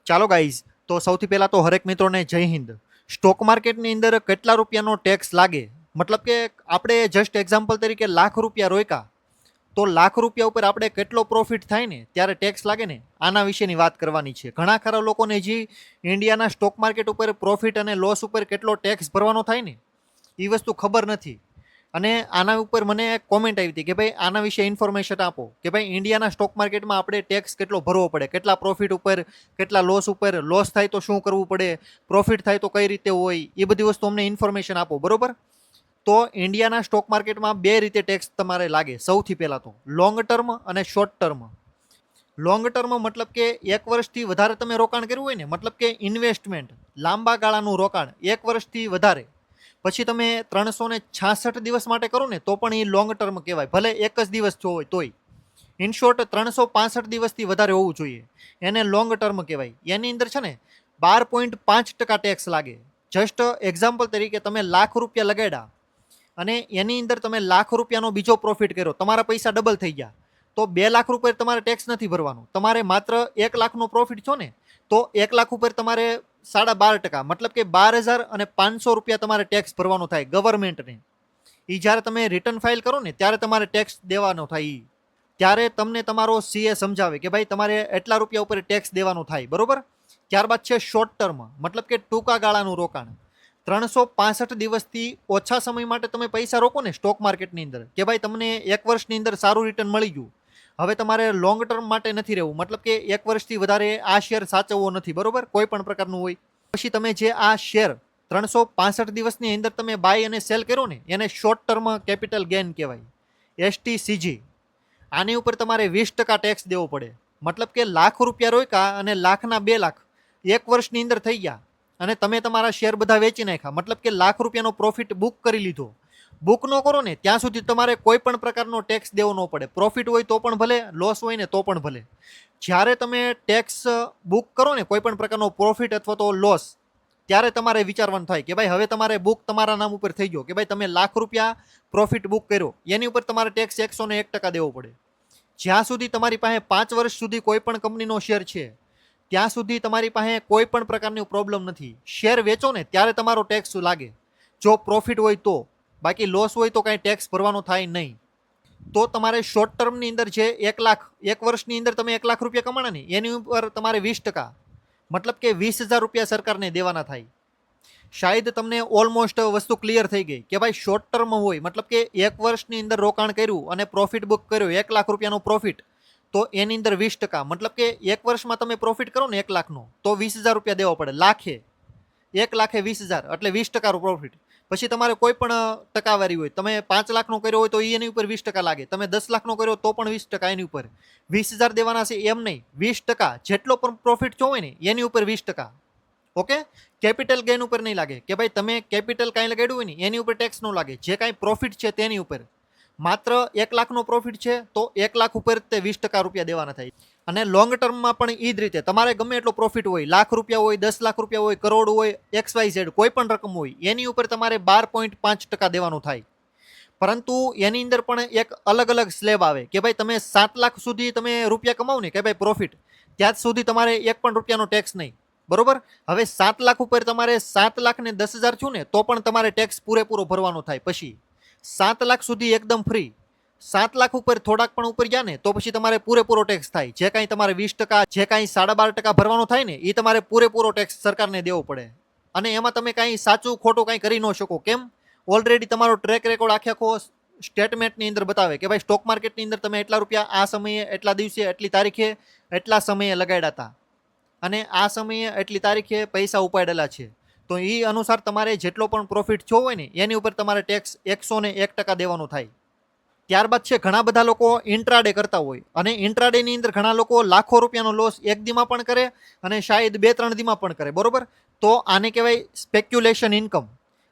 ચાલો ગાઈઝ, તો સૌથી પહેલા તો હરેક મિત્રોને જય હિન્દ. સ્ટોક માર્કેટની અંદર કેટલા રૂપિયાનો ટેક્સ લાગે, મતલબ કે આપણે જસ્ટ એક્ઝામ્પલ તરીકે લાખ રૂપિયા રોક્યા તો લાખ રૂપિયા ઉપર આપણે કેટલો પ્રોફિટ થાય ને ત્યારે ટેક્સ લાગે ને, આના વિશેની વાત કરવાની છે. ઘણા ખરા લોકોને જે ઇન્ડિયાના સ્ટોક માર્કેટ ઉપર પ્રોફિટ અને લોસ ઉપર કેટલો ટેક્સ ભરવાનો થાય ને એ વસ્તુ ખબર નથી. અને આના ઉપર મને એક કોમેન્ટ આવી હતી કે ભાઈ આના વિશે ઇન્ફોર્મેશન આપો કે ભાઈ ઇન્ડિયાના સ્ટોક માર્કેટમાં આપણે ટેક્સ કેટલો ભરવો પડે, કેટલા પ્રોફિટ ઉપર, કેટલા લોસ ઉપર, લોસ થાય તો શું કરવું પડે, પ્રોફિટ થાય તો કઈ રીતે હોય, એ બધી વસ્તુ અમને ઇન્ફોર્મેશન આપો. બરોબર? તો ઇન્ડિયાના સ્ટોક માર્કેટમાં બે રીતે ટેક્સ તમારે લાગે. સૌથી પહેલાં તો લોંગ ટર્મ અને શોર્ટ ટર્મ. લોંગ ટર્મ મતલબ કે એક વર્ષથી વધારે તમે રોકાણ કર્યું હોય ને, મતલબ કે ઇન્વેસ્ટમેન્ટ, લાંબા ગાળાનું રોકાણ એક વર્ષથી વધારે, પછી તમે 366 દિવસ માટે કરો ને તો પણ એ લોંગ ટર્મ કહેવાય, ભલે એક જ દિવસ થયો હોય તોય. ઇન શોર્ટ 365 દિવસથી વધારે હોવું જોઈએ, એને લોંગ ટર્મ કહેવાય. એની અંદર છે ને 12.5% ટેક્સ લાગે. જસ્ટ એક્ઝામ્પલ તરીકે તમે લાખ રૂપિયા લગાડ્યા અને એની અંદર તમે લાખ રૂપિયાનો બીજો પ્રોફિટ કર્યો, તમારા પૈસા ડબલ થઈ ગયા, તો 2 લાખ રૂપિયા તમારે ટેક્સ નથી ભરવાનું. તમારે માત્ર 1 લાખનો પ્રોફિટ છો ને તો 1 લાખ ઉપર તમારે 12.5%, મતલબ કે 12,500 રૂપિયા તમારે ટેક્સ ભરવાનો થાય ગવર્મેન્ટને. એ જ્યારે તમે રિટર્ન ફાઇલ કરો ને ત્યારે તમારે ટેક્સ દેવાનો થાય. ત્યારે તમને તમારો સીએ સમજાવે કે ભાઈ તમારે એટલા રૂપિયા ઉપર ટેક્સ દેવાનો થાય. બરોબર? ત્યારબાદ છે શોર્ટ ટર્મ, મતલબ કે ટૂંકા ગાળાનું રોકાણ. 365 દિવસથી ઓછા સમય માટે તમે પૈસા રોકો ને સ્ટોક માર્કેટની અંદર, કે ભાઈ તમને એક વર્ષની અંદર સારું રિટર્ન મળી ગયું, હવે તમારે લોંગ ટર્મ માટે નથી રહેવું, મતલબ કે એક વર્ષથી વધારે આ શેર સાચવવો નથી. બરોબર? કોઈ પણ પ્રકારનું હોય. પછી તમે જે આ શેર 365 દિવસની અંદર તમે બાય અને સેલ કર્યો ને એને શોર્ટ ટર્મ કેપિટલ ગેઇન કહેવાય, STCG. આની ઉપર તમારે 20% ટેક્સ દેવો પડે. મતલબ કે લાખ રૂપિયા રોક્યા અને લાખના 2 લાખ એક વર્ષની અંદર થઈ ગયા અને તમે તમારા શેર બધા વેચી નાખ્યા, મતલબ કે લાખ રૂપિયાનો પ્રોફિટ બુક કરી લીધો. બુક ન કરો ને ત્યાં સુધી તમારે કોઈ પણ પ્રકારનો ટેક્સ દેવો ન પડે. પ્રોફિટ હોય તો પણ ભલે, લોસ હોય ને તો પણ ભલે. જ્યારે તમે ટેક્સ બુક કરો ને કોઈ પણ પ્રકારનો પ્રોફિટ અથવા તો લોસ, ત્યારે તમારે વિચારવાનું થાય કે ભાઈ હવે તમારે બુક તમારા નામ ઉપર થઈ ગયો, કે ભાઈ તમે લાખ રૂપિયા પ્રોફિટ બુક કર્યો, એની ઉપર તમારે ટેક્સ 101% દેવો પડે. જ્યાં સુધી તમારી પાસે 5 વર્ષ સુધી કોઈ પણ કંપનીનો શેર છે ત્યાં સુધી તમારી પાસે કોઈ પણ પ્રકારની પ્રોબ્લેમ નથી. શેર વેચો ને ત્યારે તમારો ટેક્સ લાગે, જો પ્રોફિટ હોય તો. બાકી લોસ હોય તો કાંઈ ટેક્સ ભરવાનો થાય નહીં. તો તમારે શોર્ટ ટર્મની અંદર જે 1 લાખ, એક વર્ષની અંદર તમે 1 લાખ રૂપિયા કમાણા ને એની ઉપર તમારે 20%, મતલબ કે 20,000 રૂપિયા સરકારને દેવાના થાય. શાયદ તમને ઓલમોસ્ટ વસ્તુ ક્લિયર થઈ ગઈ કે ભાઈ શોર્ટ ટર્મ હોય, મતલબ કે એક વર્ષની અંદર રોકાણ કર્યું અને પ્રોફિટ બુક કર્યો 1 લાખ રૂપિયાનો પ્રોફિટ, તો એની અંદર 20%, મતલબ કે એક વર્ષમાં તમે પ્રોફિટ કરો ને 1 લાખનો તો 20,000 રૂપિયા દેવા પડે. લાખે 1 લાખે 20,000 એટલે 20% પ્રોફિટ. પછી તમારે કોઈ પણ ટકાવારી હોય, તમે 5 લાખનો કર્યો હોય તો એની ઉપર 20% લાગે, તમે 10 લાખનો કર્યો તો પણ 20% એની ઉપર. 20,000 દેવાના છે એમ નહીં, 20% જેટલો પણ પ્રોફિટ જો હોય ને એની ઉપર 20%. ઓકે? કેપિટલ ગેઇન ઉપર નહીં લાગે કે ભાઈ તમે કેપિટલ કાંઈ લગાડ્યું હોય ને એની ઉપર ટેક્સ ન લાગે. જે કાંઈ પ્રોફિટ છે તેની ઉપર. માત્ર 1 લાખનો પ્રોફિટ છે તો 1 લાખ ઉપર તે 20% રૂપિયા દેવાના થાય. અને લોંગ ટર્મમાં પણ એ જ રીતે તમારે ગમે એટલો પ્રોફિટ હોય, લાખ રૂપિયા હોય, 10 લાખ રૂપિયા હોય, કરોડ હોય, XYZ કોઈ પણ રકમ હોય, એની ઉપર તમારે 12.5% દેવાનું થાય. પરંતુ એની અંદર પણ એક અલગ અલગ સ્લેબ આવે કે ભાઈ તમે 7 લાખ સુધી તમે રૂપિયા કમાવો ને કે ભાઈ પ્રોફિટ, ત્યાં સુધી તમારે 1 પણ રૂપિયાનો ટેક્સ નહીં. બરોબર? હવે 7 લાખ ઉપર તમારે 7 લાખ ને 10,000 છું ને તો પણ તમારે ટેક્સ પૂરેપૂરો ભરવાનો થાય. પછી 7 લાખ સુધી એકદમ ફ્રી. 7 લાખ ઉપર થોડાક પણ ઉપર ગયા ને તો પછી તમારે પૂરેપૂરો ટેક્સ થાય. જે કાંઈ તમારે 20%, જે કાંઈ 12.5% ભરવાનો થાય ને એ તમારે પૂરેપૂરો ટેક્સ સરકારને દેવો પડે. અને એમાં તમે કાંઈ સાચું ખોટું કાંઈ કરી ન શકો. કેમ? ઓલરેડી તમારો ટ્રેક રેકોર્ડ આખો સ્ટેટમેન્ટની અંદર બતાવે કે ભાઈ સ્ટોક માર્કેટની અંદર તમે એટલા રૂપિયા આ સમયે, એટલા દિવસે, એટલી તારીખે, એટલા સમયે લગાડ્યા હતા અને આ સમયે એટલી તારીખે પૈસા ઉપાડેલા છે. તો એ અનુસાર તમારે જેટલો પણ પ્રોફિટ થયો હોય ને એની ઉપર તમારે ટેક્સ 101% દેવાનું થાય. ત્યારબાદ છે ઘણા બધા લોકો ઇન્ટ્રાડે કરતા હોય અને ઇન્ટ્રાડેની અંદર ઘણા લોકો લાખો રૂપિયાનો લોસ એક દીમાં પણ કરે અને શાયદ 2-3 દીમાં પણ કરે. બરોબર? તો આને કહેવાય સ્પેક્યુલેશન ઇન્કમ.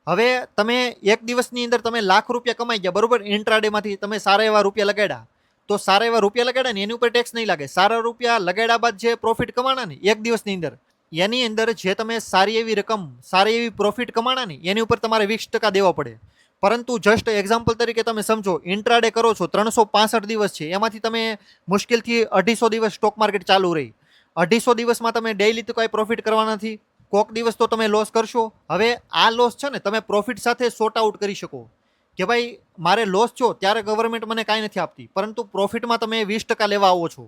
હવે તમે એક દિવસની અંદર તમે લાખ રૂપિયા કમાઈ ગયા, બરોબર, ઇન્ટ્રાડેમાંથી તમે સારા એવા રૂપિયા લગાડ્યા, તો સારા એવા રૂપિયા લગાડ્યા ને એની ઉપર ટેક્સ નહીં લાગે. સારા રૂપિયા લગાડ્યા બાદ જે પ્રોફિટ કમાણા ને એક દિવસની અંદર, એની અંદર જે તમે સારી એવી રકમ, સારી એવી પ્રોફિટ કમાણા ને એની ઉપર તમારે 20% દેવા પડે. પરંતુ જસ્ટ એક્ઝામ્પલ તરીકે તમે સમજો, ઇન્ટ્રાડે કરો છો, 365 દિવસ છે, એમાંથી તમે મુશ્કેલથી 250 દિવસ સ્ટોક માર્કેટ ચાલુ રહી 250 દિવસમાં તમે ડેઈલી તો કાંઈ પ્રોફિટ કરવાના નથી, કોક દિવસ તો તમે લોસ કરશો. હવે આ લોસ છે ને તમે પ્રોફિટ સાથે સોર્ટ આઉટ કરી શકો કે ભાઈ મારે લોસ છો ત્યારે ગવર્મેન્ટ મને કાંઈ નથી આપતી, પરંતુ પ્રોફિટમાં તમે 20% લેવા આવો છો.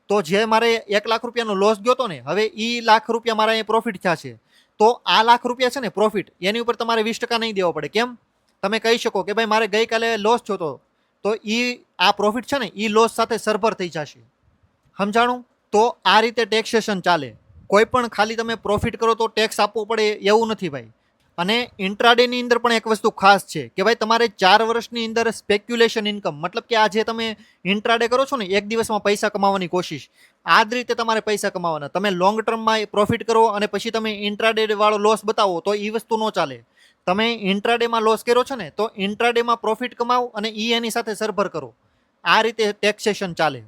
તો જે મારે 1 લાખ રૂપિયાનો લોસ ગયો હતો ને, હવે એ લાખ રૂપિયા મારા અહીંયા પ્રોફિટ થયા છે, તો આ લાખ રૂપિયા છે ને પ્રોફિટ, એની ઉપર તમારે 20% નહીં દેવા પડે. કેમ? તમે કહી શકો કે ભાઈ મારે ગઈકાલે લોસ થયો તો એ આ પ્રોફિટ છે ને એ લોસ સાથે સરભર થઈ જશે. સમજાણું? તો આ રીતે ટેક્સેશન ચાલે. કોઈ પણ ખાલી તમે પ્રોફિટ કરો તો ટેક્સ આપવો પડે એવું નથી ભાઈ. અને ઇન્ટ્રાડેની અંદર પણ એક વસ્તુ ખાસ છે કે ભાઈ તમારે 4 વર્ષની અંદર સ્પેક્યુલેશન ઇન્કમ, મતલબ કે આ જે તમે ઇન્ટ્રાડે કરો છો ને એક દિવસમાં પૈસા કમાવાની કોશિશ, આ જ રીતે તમારે પૈસા કમાવાના. તમે લોંગ ટર્મમાં પ્રોફિટ કરો અને પછી તમે ઇન્ટ્રાડે વાળો લોસ બતાવો તો એ વસ્તુ ન ચાલે. તમે ઇન્ટ્રાડેમાં લોસ કર્યો છે ને તો ઇન્ટ્રાડેમાં પ્રોફિટ કમાવો અને એની સાથે સરભર કરો. આ રીતે ટેક્સેશન ચાલે.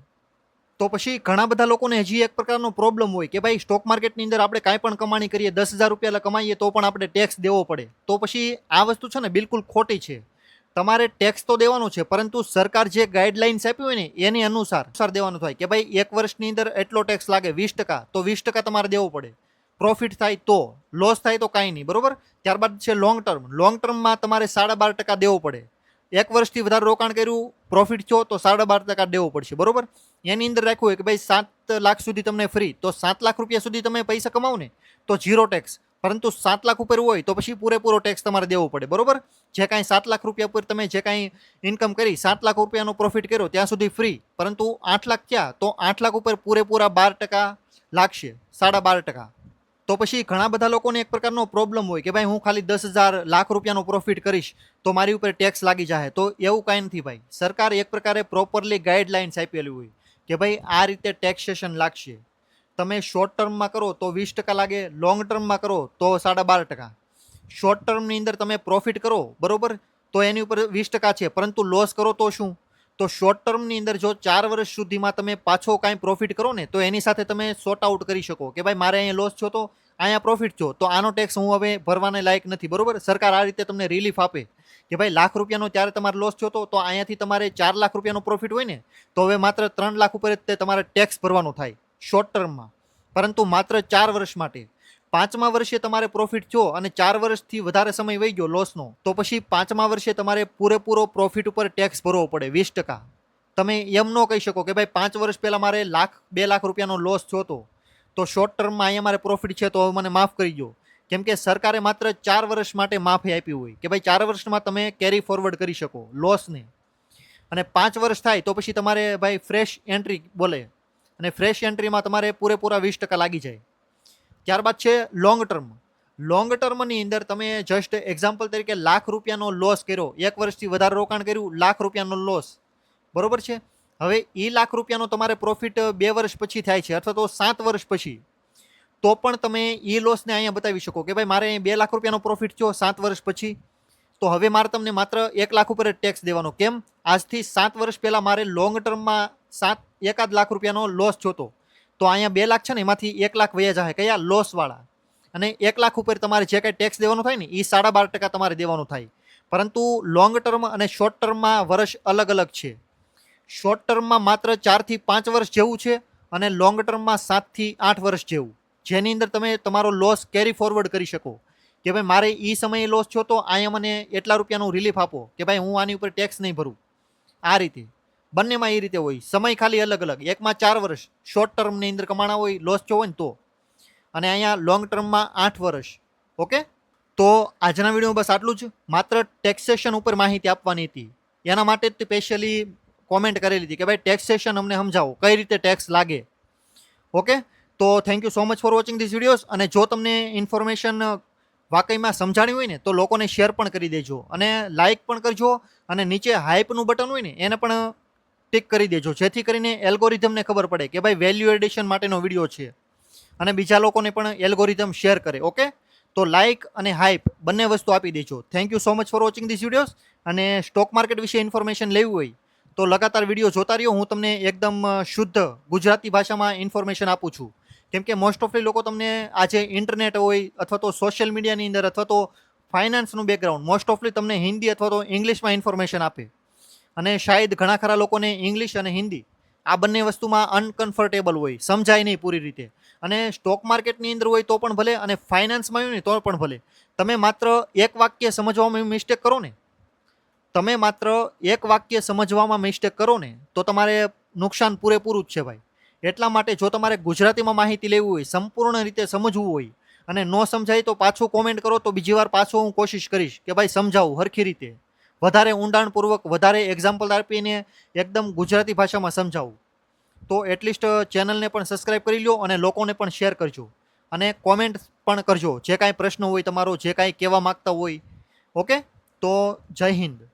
તો પછી ઘણા બધા લોકોને હજી એક પ્રકારનો પ્રોબ્લેમ હોય કે ભાઈ સ્ટોક માર્કેટની અંદર આપણે કાંઈ પણ કમાણી કરીએ, 10,000 રૂપિયા કમાઈએ તો પણ આપણે ટેક્સ દેવો પડે. તો પછી આ વસ્તુ છે ને બિલકુલ ખોટી છે. તમારે ટેક્સ તો દેવાનો છે, પરંતુ સરકાર જે ગાઈડલાઇન્સ આપી હોય ને એની અનુસાર દેવાનું થાય કે ભાઈ 1 વર્ષની અંદર એટલો ટેક્સ લાગે 20%, તો 20% તમારે દેવો પડે. પ્રોફિટ થાય તો, લોસ થાય તો કાંઈ નહીં, બરોબર. ત્યારબાદ છે લોંગ ટર્મ. લોંગ ટર્મમાં તમારે 12.5% દેવો પડે. 1 વર્ષથી વધારે રોકાણ કર્યું, પ્રોફિટ છો તો 12.5% દેવો પડશે, બરોબર. એની અંદર રાખ્યું હોય કે ભાઈ 7 લાખ સુધી તમને ફ્રી, તો 7 લાખ રૂપિયા સુધી તમે પૈસા કમાવો ને તો 0 ટેક્સ. પરંતુ 7 લાખ ઉપર હોય તો પછી પૂરેપૂરો ટેક્સ તમારે દેવો પડે, બરોબર. જે કાંઈ 7 લાખ રૂપિયા ઉપર તમે જે કાંઈ ઇન્કમ કરી, 7 લાખ રૂપિયાનો પ્રોફિટ કર્યો ત્યાં સુધી ફ્રી, પરંતુ 8 લાખ થયા તો 8 લાખ ઉપર પૂરેપૂરા 12% લાગશે, 12.5%. તો પછી ઘણા બધા લોકોને એક પ્રકારનો પ્રોબ્લેમ હોય કે ભાઈ હું ખાલી 10,000 લાખ રૂપિયાનો પ્રોફિટ કરીશ તો મારી ઉપર ટેક્સ લાગી જાય. તો એવું કાંઈ નથી ભાઈ. સરકાર એક પ્રકારે પ્રોપરલી ગાઈડલાઇન્સ આપેલી હોય કે ભાઈ આ રીતે ટેક્સેશન લાગશે. તમે શોર્ટ ટર્મમાં કરો તો 20% લાગે, લોંગ ટર્મમાં કરો તો 12.5%. શોર્ટ ટર્મની અંદર તમે પ્રોફિટ કરો, બરોબર, તો એની ઉપર 20% છે, પરંતુ લોસ કરો તો શું? તો શોર્ટ ટર્મની અંદર જો 4 વર્ષ સુધીમાં તમે પાછો કાંઈ પ્રોફિટ કરો ને તો એની સાથે તમે સોર્ટ આઉટ કરી શકો કે ભાઈ મારે અહીંયા લોસ છો તો અહીંયા પ્રોફિટ છો, તો આનો ટેક્સ હું હવે ભરવાને લાયક નથી, બરોબર. સરકાર આ રીતે તમને રિલીફ આપે કે ભાઈ લાખ રૂપિયાનો ત્યારે તમારે લોસ છો તો અહીંયાથી તમારે 4 લાખ રૂપિયાનો પ્રોફિટ હોય ને તો હવે માત્ર 3 લાખ ઉપર જ તમારે ટેક્સ ભરવાનો થાય શોર્ટ ટર્મમાં, પરંતુ માત્ર 4 વર્ષ માટે. 5મા વર્ષે તમારે પ્રોફિટ છો અને 4 વર્ષથી વધારે સમય વહી ગયો લોસનો, તો પછી 5મા વર્ષે તમારે પૂરેપૂરો પ્રોફિટ ઉપર ટેક્સ ભરવો પડે 20%. તમે એમ ન કહી શકો કે ભાઈ 5 વર્ષ પહેલાં મારે 2 લાખ રૂપિયાનો લોસ જોતો તો શોર્ટ ટર્મમાં અહીંયા મારે પ્રોફિટ છે તો મને માફ કરી દો. કેમ કે સરકારે માત્ર 4 વર્ષ માટે માફી આપી હોય કે ભાઈ 4 વર્ષમાં તમે કેરી ફોરવર્ડ કરી શકો લોસને, અને 5 વર્ષ થાય તો પછી તમારે ભાઈ ફ્રેશ એન્ટ્રી બોલે, અને ફ્રેશ એન્ટ્રીમાં તમારે પૂરેપૂરા 20% લાગી જાય. ત્યારબાદ છે લોંગ ટર્મ. લોંગ ટર્મની અંદર તમે જસ્ટ એક્ઝામ્પલ તરીકે લાખ રૂપિયાનો લોસ કર્યો, 1 વર્ષથી વધારે રોકાણ કર્યું, લાખ રૂપિયાનો લોસ, બરોબર છે. હવે એ લાખ રૂપિયાનો તમારે પ્રોફિટ 2 વર્ષ પછી થાય છે અથવા તો 7 વર્ષ પછી, તો પણ તમે એ લોસને અહીંયા બતાવી શકો કે ભાઈ મારે 2 લાખ રૂપિયાનો પ્રોફિટ થયો 7 વર્ષ પછી, તો હવે મારે તમને માત્ર 1 લાખ ઉપર જ ટેક્સ દેવાનો. કેમ? આજથી 7 વર્ષ પહેલાં મારે લોંગ ટર્મમાં 1 લાખ રૂપિયાનો લોસ જોતો, તો અહીંયા 2 લાખ છે ને એમાંથી 1 લાખ વયા જાય કયા લોસવાળા, અને 1 લાખ ઉપર તમારે જે કાંઈ ટેક્સ દેવાનું થાય ને એ 12.5% તમારે દેવાનું થાય. પરંતુ લોંગ ટર્મ અને શોર્ટ ટર્મમાં વર્ષ અલગ અલગ છે. શોર્ટ ટર્મમાં માત્ર 4 થી 5 વર્ષ જેવું છે અને લોંગ ટર્મમાં 7 થી 8 વર્ષ જેવું, જેની અંદર તમે તમારો લોસ કેરી ફોરવર્ડ કરી શકો કે ભાઈ મારે એ સમયે લોસ છો તો અહીંયા મને એટલા રૂપિયાનું રિલીફ આપો કે ભાઈ હું આની ઉપર ટેક્સ નહીં ભરું. આ રીતે બંનેમાં એ રીતે હોય, સમય ખાલી અલગ અલગ. એકમાં 4 વર્ષ શોર્ટ ટર્મની અંદર કમાણા હોય, લોસ થયો હોય ને તો, અને અહીંયા લોંગ ટર્મમાં 8 વર્ષ. ઓકે, તો આજના વિડીયોમાં બસ આટલું જ. માત્ર ટેક્સેશન ઉપર માહિતી આપવાની હતી, એના માટે જ સ્પેશિયલી કોમેન્ટ કરેલી હતી કે ભાઈ ટેક્સેશન અમને સમજાવો કઈ રીતે ટેક્સ લાગે. ઓકે, તો thank you so much for watching this videos. અને જો તમને ઇન્ફોર્મેશન વાકઈમાં સમજાણી હોય ને તો લોકોને શેર પણ કરી દેજો અને લાઇક પણ કરજો, અને નીચે હાઇપનું બટન હોય ને એને પણ ટિક કરી દેજો, જેથી કરીને એલ્ગોરિધમને ખબર પડે કે ભાઈ વેલ્યુ એડિશન માટેનો વિડીયો છે અને બીજા લોકોને પણ એલ્ગોરિધમ શેર કરે. ઓકે, તો લાઇક અને હાઇપ બંને વસ્તુ આપી દેજો. Thank you so much for watching this videos. અને સ્ટોક માર્કેટ વિશે ઇન્ફોર્મેશન લેવી હોય તો લગાતાર વિડીયો જોતા રહ્યો. હું તમને એકદમ શુદ્ધ ગુજરાતી ભાષામાં ઇન્ફોર્મેશન આપું છું, કેમ કે મોસ્ટ ઓફલી લોકો તમને આજે ઇન્ટરનેટ હોય અથવા તો સોશિયલ મીડિયાની અંદર અથવા તો ફાઇનાન્સનું બેકગ્રાઉન્ડ મોસ્ટ ઓફલી તમને હિન્દી અથવા તો ઇંગ્લિશમાં ઇન્ફોર્મેશન આપે, અને શાયદ ઘણા ખરા લોકોને ઇંગ્લિશ અને હિન્દી આ બંને વસ્તુમાં અનકમ્ફર્ટેબલ હોય, સમજાય નહીં પૂરી રીતે. અને સ્ટોક માર્કેટની અંદર હોય તો પણ ભલે, અને ફાઇનાન્સમાં હોય ને તો પણ ભલે, તમે માત્ર એક વાક્ય સમજવામાં મિસ્ટેક કરો ને, તમે માત્ર એક વાક્ય સમજવામાં મિસ્ટેક કરો ને તો તમારે નુકસાન પૂરેપૂરું જ છે ભાઈ. એટલા માટે જો તમારે ગુજરાતીમાં માહિતી લેવી હોય, સંપૂર્ણ રીતે સમજવું હોય, અને ન સમજાય તો પાછું કોમેન્ટ કરો, તો બીજી વાર પાછું હું કોશિશ કરીશ કે ભાઈ સમજાવું હરખી રીતે, વધારે ઊંડાણપૂર્વક, વધારે એક્ઝામ્પલ આપીને એકદમ ગુજરાતી ભાષામાં સમજાવું. તો એટલીસ્ટ ચેનલને પણ સબસ્ક્રાઈબ કરી લો અને લોકોને પણ શેર કરજો, અને કોમેન્ટ પણ કરજો જે કાંઈ પ્રશ્ન હોય તમારો, જે કાંઈ કહેવા માગતા હોય. ઓકે, તો જય હિન્દ.